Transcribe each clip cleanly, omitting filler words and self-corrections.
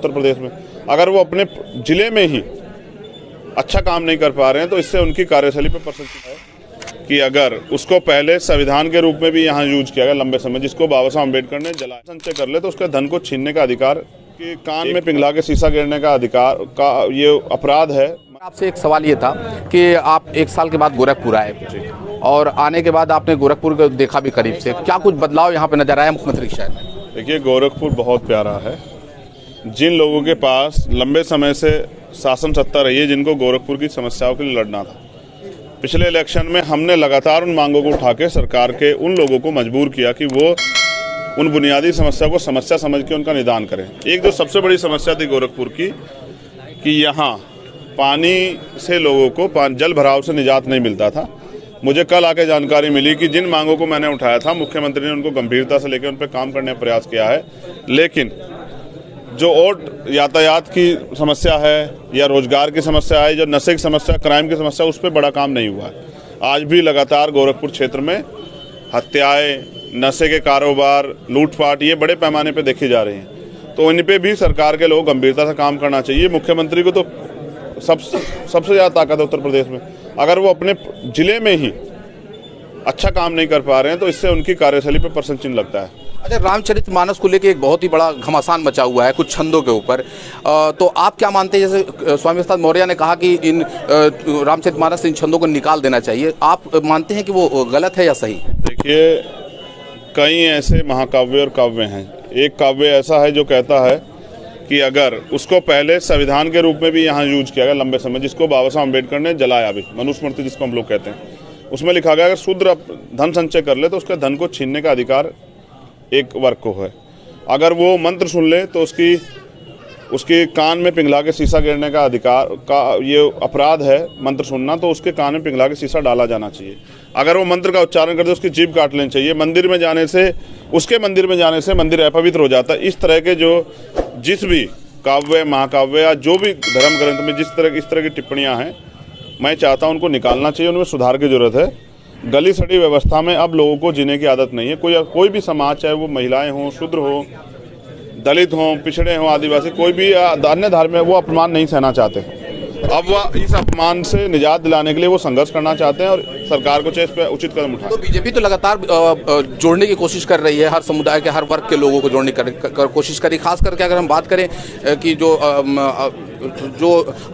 उत्तर प्रदेश में। अगर वो अपने जिले में ही अच्छा काम नहीं कर पा रहे हैं तो इससे उनकी कार्यशैली पर प्रश्न है कि अगर उसको पहले संविधान के रूप में भी यहाँ यूज किया गया लंबे समय, जिसको बाबा साहब अम्बेडकर ने जलाया, संचय कर ले तो उसका धन को छीनने का अधिकार, कि कान में पिघला के शीशा गिरने का अधिकार का ये अपराध है। आपसे एक सवाल ये था कि आप 1 साल के बाद गोरखपुर आए और आने के बाद आपने गोरखपुर को देखा भी करीब से, क्या कुछ बदलाव यहाँ पे नजर आया मुख्यमंत्री के शहर में? देखिए, गोरखपुर बहुत प्यारा है। जिन लोगों के पास लंबे समय से शासन सत्ता रही है, जिनको गोरखपुर की समस्याओं के लिए लड़ना था, पिछले इलेक्शन में हमने लगातार उन मांगों को उठा के सरकार के उन लोगों को मजबूर किया कि वो उन बुनियादी समस्या को समस्या समझ के उनका निदान करें। एक जो सबसे बड़ी समस्या थी गोरखपुर की कि यहाँ पानी से लोगों को जल भराव से निजात नहीं मिलता था। मुझे कल आके जानकारी मिली कि जिन मांगों को मैंने उठाया था, मुख्यमंत्री ने उनको गंभीरता से लेकर उन पर काम करने का प्रयास किया है, लेकिन जो और यातायात की समस्या है या रोजगार की समस्या है, जो नशे की समस्या, क्राइम की समस्या, उस पर बड़ा काम नहीं हुआ है। आज भी लगातार गोरखपुर क्षेत्र में हत्याएं, नशे के कारोबार, लूटपाट ये बड़े पैमाने पे देखी जा रही हैं। तो इन पे भी सरकार के लोग गंभीरता से काम करना चाहिए। मुख्यमंत्री को तो सबसे ज़्यादा ताकत है उत्तर प्रदेश में। अगर वो अपने जिले में ही अच्छा काम नहीं कर पा रहे हैं तो इससे उनकी कार्यशैली पर प्रश्न चिन्ह लगता है। अच्छा, रामचरितमानस को लेके एक बहुत ही बड़ा घमासान मचा हुआ है कुछ छंदों के ऊपर, तो आप क्या मानते हैं? जैसे स्वामी प्रसाद मौर्य ने कहा कि इन रामचरितमानस से इन छंदों को निकाल देना चाहिए, आप मानते हैं कि वो गलत है या सही? देखिए, कई ऐसे महाकाव्य और काव्य हैं। एक काव्य ऐसा है जो कहता है कि अगर उसको पहले संविधान के रूप में भी यहाँ यूज किया गया लंबे समय, जिसको बाबा साहब अम्बेडकर ने जलाया भी, मनुस्मृति जिसको हम लोग कहते हैं, उसमें लिखा गया अगर शूद्र धन संचय कर ले तो उसका धन को छीनने का अधिकार एक वर्ग को है। अगर वो मंत्र सुन ले तो उसके कान में पिघला के शीशा गिरने का अधिकार का ये अपराध है मंत्र सुनना, तो उसके कान में पिघला के शीशा डाला जाना चाहिए। अगर वो मंत्र का उच्चारण करते उसकी जीभ काट लेनी चाहिए। मंदिर में जाने से मंदिर अपवित्र हो जाता है। इस तरह के जिस भी काव्य, महाकाव्य या जो भी धर्म ग्रंथ में इस तरह की टिप्पणियां हैं, मैं चाहता हूं उनको निकालना चाहिए। उनमें सुधार की जरूरत है। गली सड़ी व्यवस्था में अब लोगों को जीने की आदत नहीं है। कोई भी समाज, चाहे वो महिलाएं हों, शूद्र हो, दलित हों, पिछड़े हों, आदिवासी, कोई भी अन्य धर्म में, वो अपमान नहीं सहना चाहते। अब वह इस अपमान से निजात दिलाने के लिए वो संघर्ष करना चाहते हैं और सरकार को चाहिए इस पर उचित कदम उठाए। तो बीजेपी तो लगातार जोड़ने की कोशिश कर रही है, हर समुदाय के हर वर्ग के लोगों को जोड़ने की कोशिश करी। खास करके अगर हम बात करें कि जो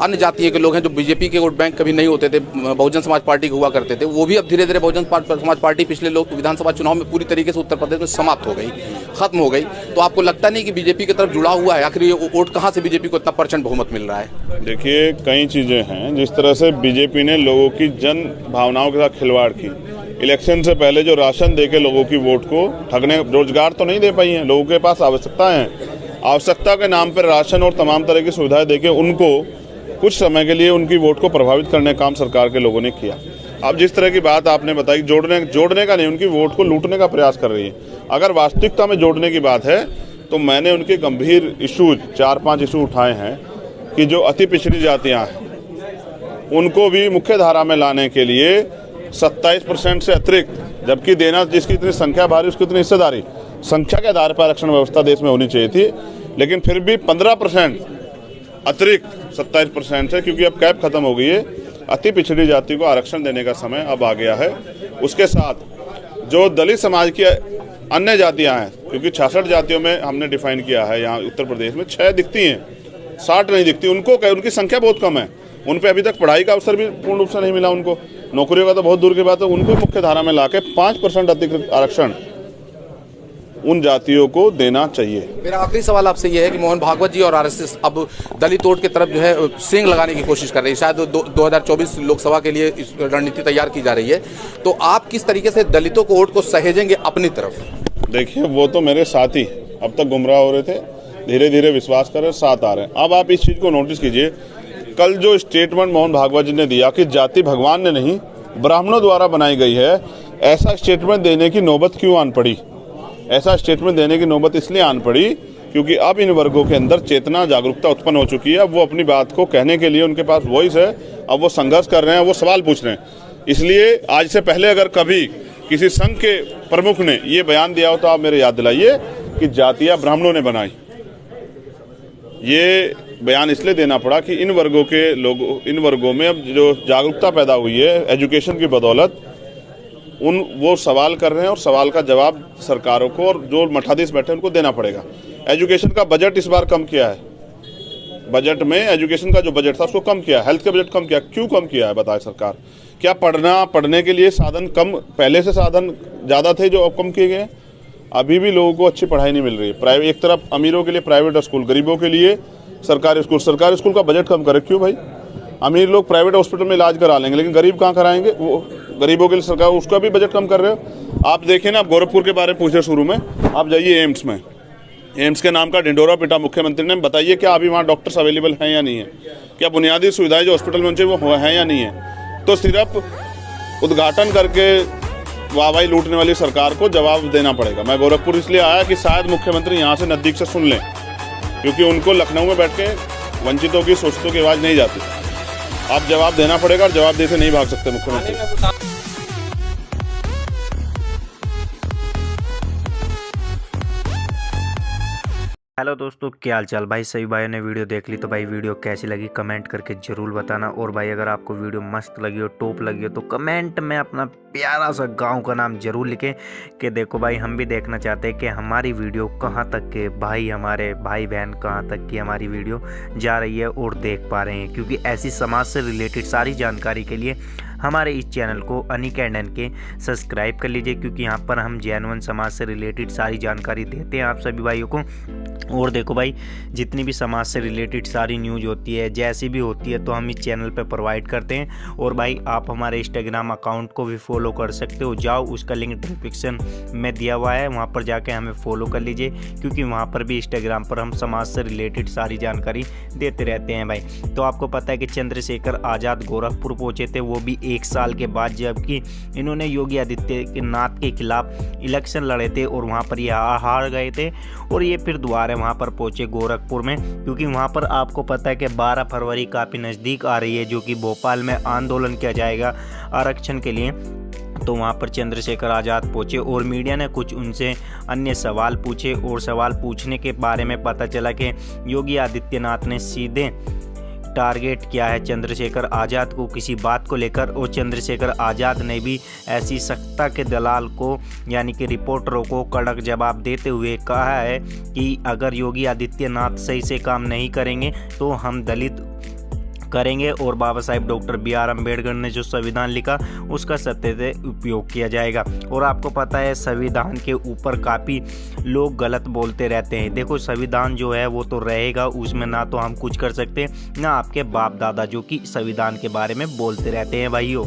अन्य जातीय के लोग हैं, जो बीजेपी के वोट बैंक कभी नहीं होते थे, बहुजन समाज पार्टी हुआ करते थे, वो भी अब धीरे धीरे बहुजन समाज पार्टी पिछले विधानसभा चुनाव में पूरी तरीके से उत्तर प्रदेश में समाप्त हो गई, खत्म हो गई। तो आपको लगता नहीं कि बीजेपी की तरफ जुड़ा हुआ है? आखिर ये वोट कहाँ से बीजेपी को इतना % बहुमत मिल रहा है? देखिए, कई चीजें हैं। जिस तरह से बीजेपी ने लोगों की जन भावनाओं के साथ खिलवाड़ की, इलेक्शन से पहले जो राशन देके लोगों की वोट को ठगने, रोजगार तो नहीं दे पाई है, लोगों के पास आवश्यकताएं हैं, आवश्यकता के नाम पर राशन और तमाम तरह की सुविधाएं देके उनको कुछ समय के लिए उनकी वोट को प्रभावित करने का काम सरकार के लोगों ने किया। अब जिस तरह की बात आपने बताई, जोड़ने का नहीं, उनकी वोट को लूटने का प्रयास कर रही है। अगर वास्तविकता में जोड़ने की बात है तो मैंने उनके गंभीर इशूज 4-5 इशू उठाए हैं कि जो अति पिछड़ी जातियां हैं उनको भी मुख्य धारा में लाने के लिए 27% से अतिरिक्त, जबकि देना जिसकी इतनी संख्या भारी उसकी इतनी हिस्सेदारी, संख्या के आधार पर आरक्षण व्यवस्था देश में होनी चाहिए थी, लेकिन फिर भी 15% अतिरिक्त 27% है, क्योंकि अब कैप खत्म हो गई है। अति पिछड़ी जाति को आरक्षण देने का समय अब आ गया है। उसके साथ जो दलित समाज की अन्य जातियां हैं, क्योंकि 66 जातियों में हमने डिफाइन किया है, यहाँ उत्तर प्रदेश में 6 दिखती हैं, 60 नहीं दिखती। उनकी संख्या बहुत कम है, उन पे अभी तक पढ़ाई का अवसर भी पूर्ण रूप से नहीं मिला, उनको नौकरियों का तो बहुत दूर की बात है। उनको मुख्य धारा में लाके 5% अतिरिक्त आरक्षण उन जातियों को देना चाहिए। मेरा आखिरी सवाल आपसे यह है कि मोहन भागवत जी और आरएसएस अब दलित वोट की तरफ जो है सींग लगाने की कोशिश कर रही है। शायद 2024 लोकसभा के लिए इस रणनीति तैयार की जा रही है, तो आप किस तरीके से दलितों को वोट को सहेजेंगे अपनी तरफ? देखिए, वो तो मेरे साथी अब तक गुमराह हो रहे थे, धीरे धीरे विश्वास कर साथ आ रहे हैं। अब आप इस चीज को नोटिस कीजिए, कल जो स्टेटमेंट मोहन भागवत जी ने दिया कि जाति भगवान ने नहीं ब्राह्मणों द्वारा बनाई गई है, ऐसा स्टेटमेंट देने की नौबत क्यों आन पड़ी? ऐसा स्टेटमेंट देने की नौबत इसलिए आन पड़ी क्योंकि अब इन वर्गों के अंदर चेतना, जागरूकता उत्पन्न हो चुकी है। अब वो अपनी बात को कहने के लिए उनके पास वॉइस है, अब वो संघर्ष कर रहे हैं, वो सवाल पूछ रहे हैं। इसलिए आज से पहले अगर कभी किसी संघ के प्रमुख ने ये बयान दिया हो तो आप मेरे याद दिलाइए कि जातियां ब्राह्मणों ने बनाई। ये बयान इसलिए देना पड़ा कि इन वर्गों में अब जो जागरूकता पैदा हुई है एजुकेशन की बदौलत, वो सवाल कर रहे हैं और सवाल का जवाब सरकारों को और जो मठाधीश बैठे उनको देना पड़ेगा। एजुकेशन का बजट इस बार कम किया है, बजट में एजुकेशन का जो बजट था उसको कम किया, हेल्थ का बजट कम किया। क्यों कम किया है बताए सरकार? क्या पढ़ने के लिए साधन कम, पहले से साधन ज़्यादा थे जो अब कम किए गए? अभी भी लोगों को अच्छी पढ़ाई नहीं मिल रही है। प्राइवेट, एक तरफ अमीरों के लिए प्राइवेट स्कूल, गरीबों के लिए सरकारी स्कूल का बजट कम करे। क्यों भाई? अमीर लोग प्राइवेट हॉस्पिटल में इलाज करा लेंगे, लेकिन गरीब कहाँ कराएंगे? वो गरीबों के लिए सरकार उसका भी बजट कम कर रहे हो। आप देखें ना, आप गोरखपुर के बारे में पूछे शुरू में, आप जाइए एम्स में, एम्स के नाम का ढिंढोरा पिटा मुख्यमंत्री ने। बताइए क्या अभी वहाँ डॉक्टर्स अवेलेबल हैं या नहीं है? क्या बुनियादी सुविधाएं जो हॉस्पिटल में होनी चाहिए वो हैं या नहीं है? तो सिर्फ उद्घाटन करके वाहवाही लूटने वाली सरकार को जवाब देना पड़ेगा। मैं गोरखपुर इसलिए आया कि शायद मुख्यमंत्री यहाँ से नज़दीक से सुन लें, क्योंकि उनको लखनऊ में बैठ के वंचितों की, शोषितों की आवाज़ नहीं जाती। आप जवाब देना पड़ेगा और जवाब देते नहीं भाग सकते मुख्यमंत्री। हेलो दोस्तों, क्या हाल चाल भाई? सभी भाइयों ने वीडियो देख ली तो भाई वीडियो कैसी लगी कमेंट करके ज़रूर बताना। और भाई अगर आपको वीडियो मस्त लगी हो, टॉप लगी हो, तो कमेंट में अपना प्यारा सा गांव का नाम ज़रूर लिखें कि देखो भाई हम भी देखना चाहते हैं कि हमारी वीडियो कहां तक के भाई, हमारे भाई बहन कहां तक की हमारी वीडियो जा रही है और देख पा रहे हैं। क्योंकि ऐसी समाज से रिलेटेड सारी जानकारी के लिए हमारे इस चैनल को अनिक एंड एन के सब्सक्राइब कर लीजिए, क्योंकि यहाँ पर हम जेन्युइन समाज से रिलेटेड सारी जानकारी देते हैं आप सभी भाइयों को। और देखो भाई, जितनी भी समाज से रिलेटेड सारी न्यूज़ होती है, जैसी भी होती है, तो हम इस चैनल पे प्रोवाइड करते हैं। और भाई आप हमारे इंस्टाग्राम अकाउंट को भी फॉलो कर सकते हो, जाओ उसका लिंक डिस्क्रिप्शन में दिया हुआ है, वहाँ पर जाके हमें फॉलो कर लीजिए, क्योंकि वहाँ पर भी इंस्टाग्राम पर हम समाज से रिलेटेड सारी जानकारी देते रहते हैं भाई। तो आपको पता है कि चंद्रशेखर आज़ाद गोरखपुर पहुँचे थे, वो भी 1 साल के बाद, जबकि इन्होंने योगी आदित्यनाथ के खिलाफ इलेक्शन लड़े थे और वहाँ पर ये हार गए थे। और ये फिर दोबारा वहाँ पर पहुँचे गोरखपुर में, क्योंकि वहाँ पर आपको पता है कि 12 फरवरी काफ़ी नज़दीक आ रही है, जो कि भोपाल में आंदोलन किया जाएगा आरक्षण के लिए। तो वहाँ पर चंद्रशेखर आज़ाद पहुँचे और मीडिया ने कुछ उनसे अन्य सवाल पूछे, और सवाल पूछने के बारे में पता चला कि योगी आदित्यनाथ ने सीधे टारगेट किया है चंद्रशेखर आज़ाद को किसी बात को लेकर। और चंद्रशेखर आज़ाद ने भी ऐसी सत्ता के दलाल को, यानी कि रिपोर्टरों को कड़क जवाब देते हुए कहा है कि अगर योगी आदित्यनाथ सही से काम नहीं करेंगे तो हम दलित करेंगे, और बाबा साहेब डॉक्टर BR अम्बेडकर ने जो संविधान लिखा उसका सत्य से उपयोग किया जाएगा। और आपको पता है संविधान के ऊपर काफ़ी लोग गलत बोलते रहते हैं। देखो संविधान जो है वो तो रहेगा, उसमें ना तो हम कुछ कर सकते ना आपके बाप दादा, जो कि संविधान के बारे में बोलते रहते हैं भाइयों।